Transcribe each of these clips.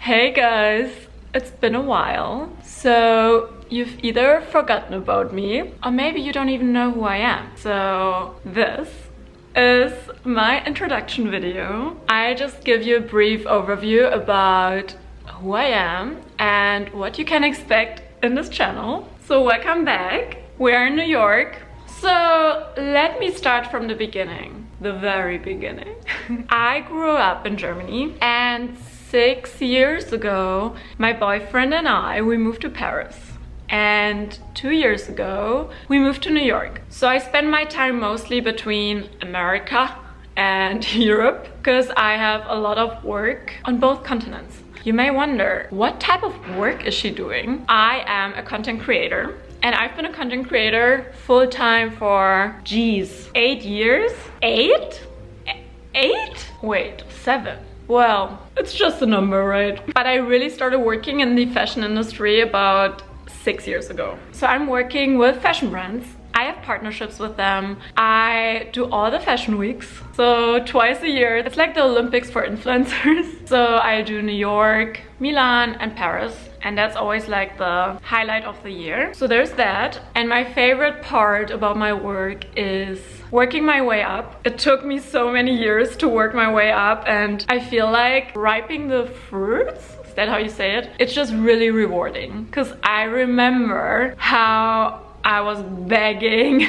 Hey guys, it's been a while. So you've either forgotten about me or maybe you don't even know who I am. So this is my introduction video. I just give you a brief overview about who I am and what you can expect in this channel. So welcome back. We're in New York. So let me start from the beginning, the very beginning. I grew up in Germany and 6 years ago, my boyfriend and we moved to Paris. And 2 years ago, we moved to New York. So I spend my time mostly between America and Europe because I have a lot of work on both continents. You may wonder, what type of work is she doing? I am a content creator. And I've been a content creator full-time for, 8 years? 8? 8? Wait, 7. Well, it's just a number, right? But I really started working in the fashion industry about 6 years ago. So I'm working with fashion brands. I have partnerships with them. I do all the fashion weeks. So twice a year. It's like the Olympics for influencers. So I do New York, Milan, and Paris. And that's always like the highlight of the year. So there's that. And my favorite part about my work is working my way up. It took me so many years to work my way up, and I feel like ripening the fruits, is that how you say it? It's just really rewarding because I remember how I was begging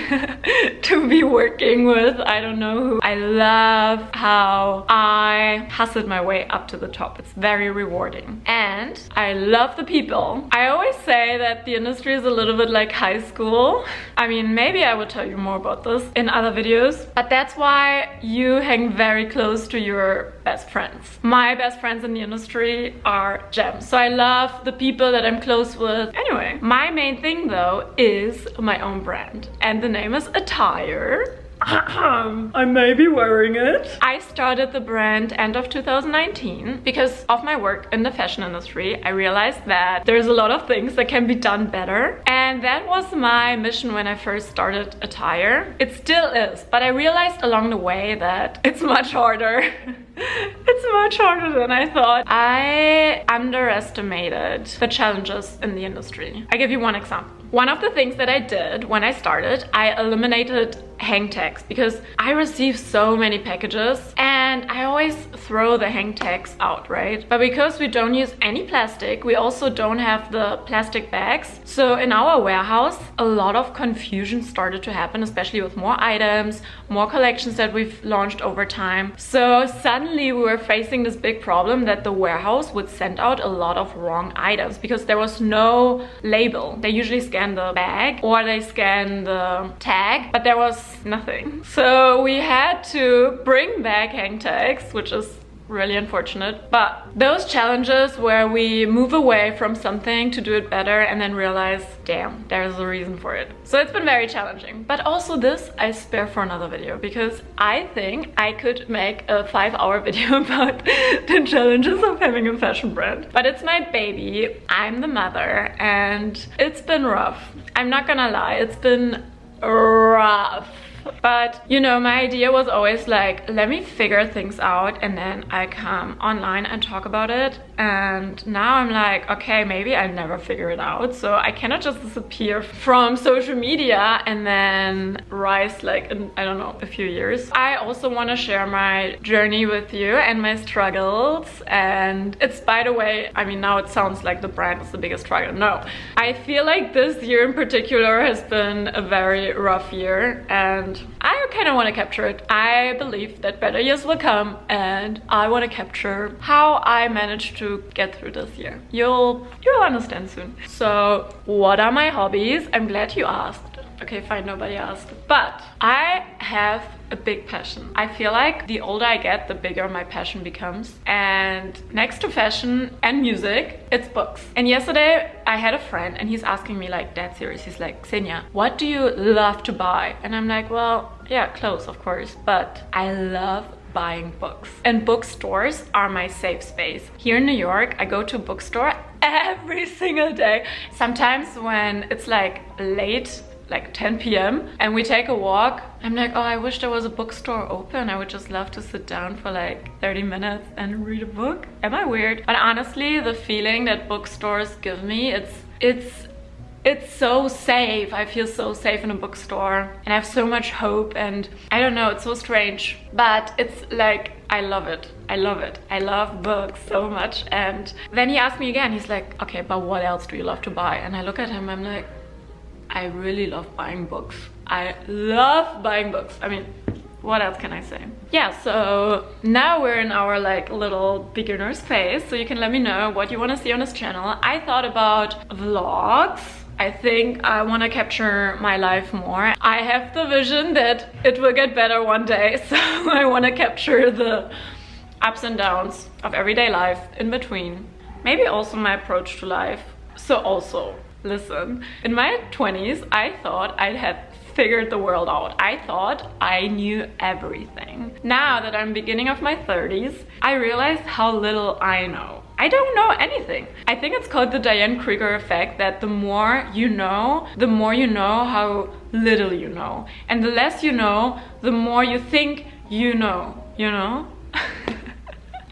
to be working with I don't know who. I love how I hustled my way up to the top. It's very rewarding. And I love the people. I always say that the industry is a little bit like high school. I mean, maybe I will tell you more about this in other videos, but that's why you hang very close to your best friends. My best friends in the industry are gems. So I love the people that I'm close with. Anyway, my main thing though is my own brand, and the name is Attire. I may be wearing it. I started the brand end of 2019 because of my work in the fashion industry. I realized that there's a lot of things that can be done better, and that was my mission when I first started Attire. It still is, but I realized along the way that it's much harder. It's much harder than I thought. I underestimated the challenges in the industry. I give you one example. One of the things that I did when I started, I eliminated hang tags because I receive so many packages and I always throw the hang tags out, right? But because we don't use any plastic, we also don't have the plastic bags. So in our warehouse, a lot of confusion started to happen, especially with more items, more collections that we've launched over time. So suddenly we were facing this big problem that the warehouse would send out a lot of wrong items because there was no label. They usually scan the bag or they scan the tag, but there was nothing. So we had to bring back hang tags, which is really unfortunate. But those challenges where we move away from something to do it better and then realize, damn, there's a reason for it. So it's been very challenging. But also this I spare for another video because I think I could make a 5-hour video about the challenges of having a fashion brand. But it's my baby, I'm the mother, and it's been rough. I'm not gonna lie, it's been rough. But you know, my idea was always like, let me figure things out and then I come online and talk about it. And now I'm like, okay, maybe I never figure it out. So I cannot just disappear from social media and then rise like in, I don't know, a few years. I also want to share my journey with you and my struggles. And it's, by the way, I mean, now it sounds like the brand is the biggest struggle. No, I feel like this year in particular has been a very rough year and I kind of want to capture it. I believe that better years will come and I want to capture how I managed to get through this year. You'll understand soon. So what are my hobbies? I'm glad you asked. Okay, fine, nobody asked. But I have a big passion. I feel like the older I get, the bigger my passion becomes. And next to fashion and music, it's books. And yesterday I had a friend and he's asking me like dead serious. He's like, Xenia, what do you love to buy? And I'm like, well, yeah, clothes, of course. But I love buying books. And bookstores are my safe space. Here in New York, I go to a bookstore every single day. Sometimes when it's like late like 10 p.m. and we take a walk. I'm like, oh, I wish there was a bookstore open. I would just love to sit down for like 30 minutes and read a book. Am I weird? But honestly, the feeling that bookstores give me, it's so safe. I feel so safe in a bookstore and I have so much hope, and I don't know, it's so strange, but it's like, I love it. I love it. I love books so much. And then he asked me again, he's like, okay, but what else do you love to buy? And I look at him, I'm like, I really love buying books. I love buying books. I mean, what else can I say? Yeah, so now we're in our like little beginners phase, so you can let me know what you want to see on this channel. I thought about vlogs. I think I want to capture my life more. I have the vision that it will get better one day, so I want to capture the ups and downs of everyday life in between. Maybe also my approach to life. So also, listen, in my 20s, I thought I had figured the world out. I thought I knew everything. Now that I'm beginning of my 30s, I realized how little I know. I don't know anything. I think it's called the Diane Kruger effect, that the more you know how little you know. And the less you know, the more you think you know.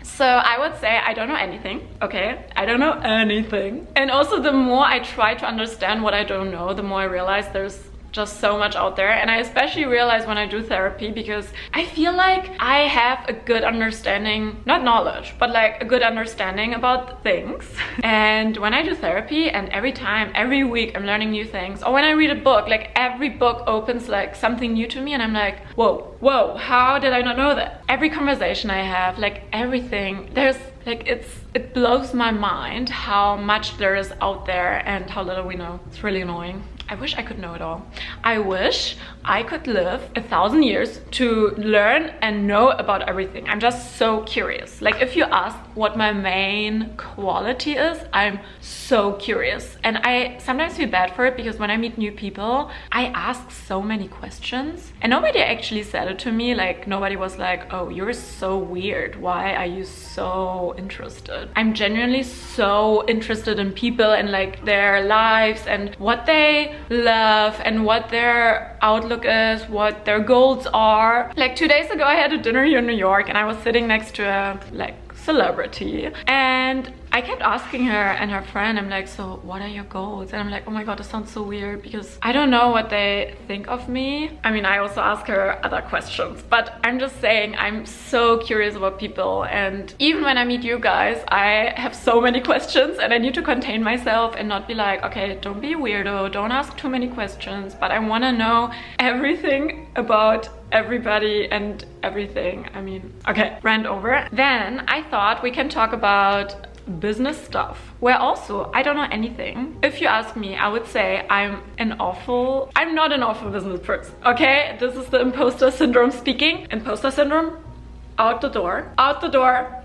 So I would say I don't know anything, okay? I don't know anything. And also the more I try to understand what I don't know, the more I realize there's just so much out there. And I especially realize when I do therapy, because I feel like I have a good understanding, not knowledge, but like a good understanding about things. And when I do therapy, and every week I'm learning new things, or when I read a book, like every book opens like something new to me, and I'm like, whoa, how did I not know that? Every conversation I have, like everything, there's like, it blows my mind how much there is out there and how little we know. It's really annoying. I wish I could know it all. I wish I could live 1,000 years to learn and know about everything. I'm just so curious. Like, if you ask what my main quality is, I'm so curious. And I sometimes feel bad for it, because when I meet new people, I ask so many questions and nobody actually said it to me. Like, nobody was like, oh, you're so weird. Why are you so interested? I'm genuinely so interested in people and like their lives and what they love and what their outlook is, what their goals are. Like 2 days ago I had a dinner here in New York and I was sitting next to a like celebrity, and I kept asking her and her friend, I'm like, so what are your goals? And I'm like, oh my god, this sounds so weird, because I don't know what they think of me. I mean, I also ask her other questions, but I'm just saying, I'm so curious about people. And even when I meet you guys, I have so many questions and I need to contain myself and not be like, okay, don't be a weirdo, don't ask too many questions, but I want to know everything about everybody and everything. I mean, okay, rant over. Then I thought we can talk about business stuff, where also I don't know anything. If you ask me, I would say I'm not an awful business person, okay? This is the imposter syndrome speaking. Imposter syndrome, out the door,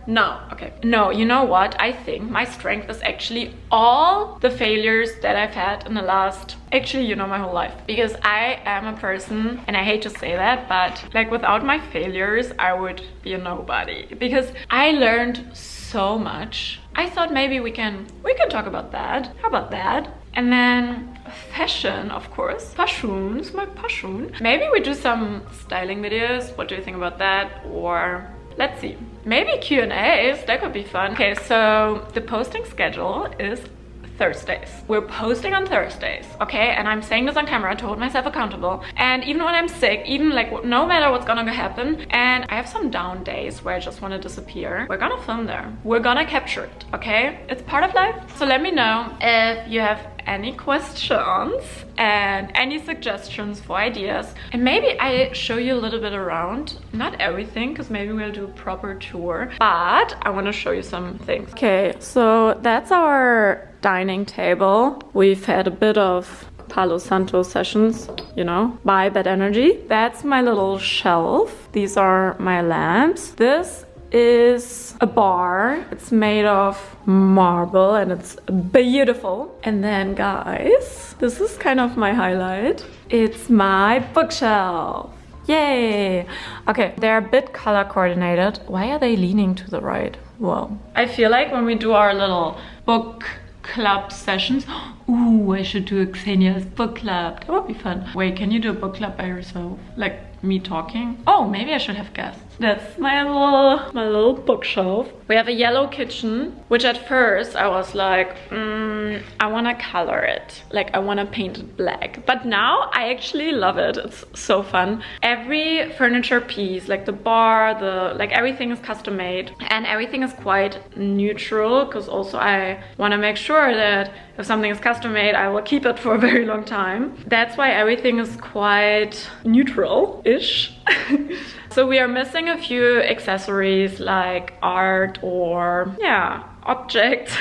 no. Okay, no, you know what? I think my strength is actually all the failures that I've had in the last, actually, you know, my whole life. Because I am a person, and I hate to say that, but like without my failures, I would be a nobody. Because I learned so much. I thought maybe we can talk about that. How about that? And then fashion, of course. Passion is my passion. Maybe we do some styling videos. What do you think about that? Or let's see, maybe Q&As, that could be fun. Okay, so the posting schedule is Thursdays. We're posting on Thursdays, okay? And I'm saying this on camera to hold myself accountable. And even when I'm sick, even like no matter what's gonna happen, and I have some down days where I just want to disappear, we're gonna film there. We're gonna capture it, okay? It's part of life. So let me know if you have any questions and any suggestions for ideas, and maybe I show you a little bit around. Not everything, because maybe we'll do a proper tour, but I want to show you some things. Okay, so that's our dining table. We've had a bit of Palo Santo sessions, you know, bye bad energy. That's my little shelf. These are my lamps. This is a bar. It's made of marble and it's beautiful. And then guys, this is kind of my highlight. It's my bookshelf. Yay! Okay, they're a bit color coordinated. Why are they leaning to the right? Whoa. I feel like when we do our little book club sessions. Ooh, I should do a Xenia's book club. That would be fun. Wait, can you do a book club by yourself? Like me talking? Oh, maybe I should have guests. That's my little bookshelf. We have a yellow kitchen, which at first I was like, I want to color it. Like I want to paint it black. But now I actually love it. It's so fun. Every furniture piece, like the bar, like everything is custom made, and everything is quite neutral, because also I want to make sure that if something is custom made, I will keep it for a very long time. That's why everything is quite neutral-ish. So we are missing a few accessories like art or, yeah, objects.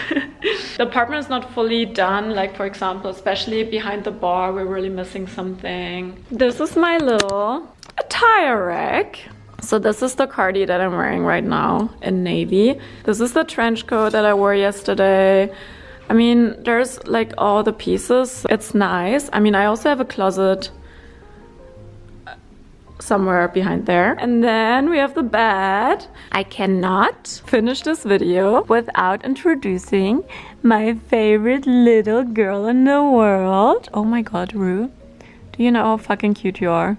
The apartment is not fully done, like for example, especially behind the bar, we're really missing something. This is my little attire rack. So this is the cardi that I'm wearing right now in navy. This is the trench coat that I wore yesterday. I mean, there's like all the pieces. It's nice. I mean, I also have a closet somewhere behind there. And then we have the bed. I cannot finish this video without introducing my favorite little girl in the world. Oh my god, Rue. Do you know how fucking cute you are?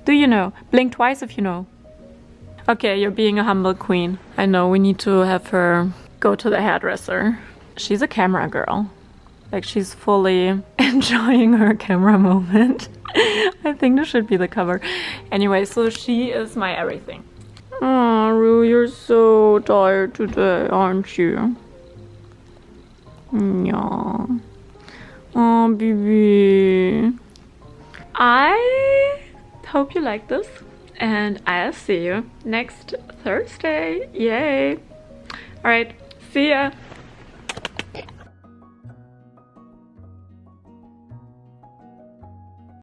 Do you know? Blink twice if you know. Okay, you're being a humble queen. I know we need to have her go to the hairdresser. She's a camera girl. Like she's fully enjoying her camera moment. I think this should be the cover. Anyway, so she is my everything. Oh, Rue, you're so tired today, aren't you? Yeah. Oh, baby. I hope you like this, and I'll see you next Thursday. Yay. All right, see ya.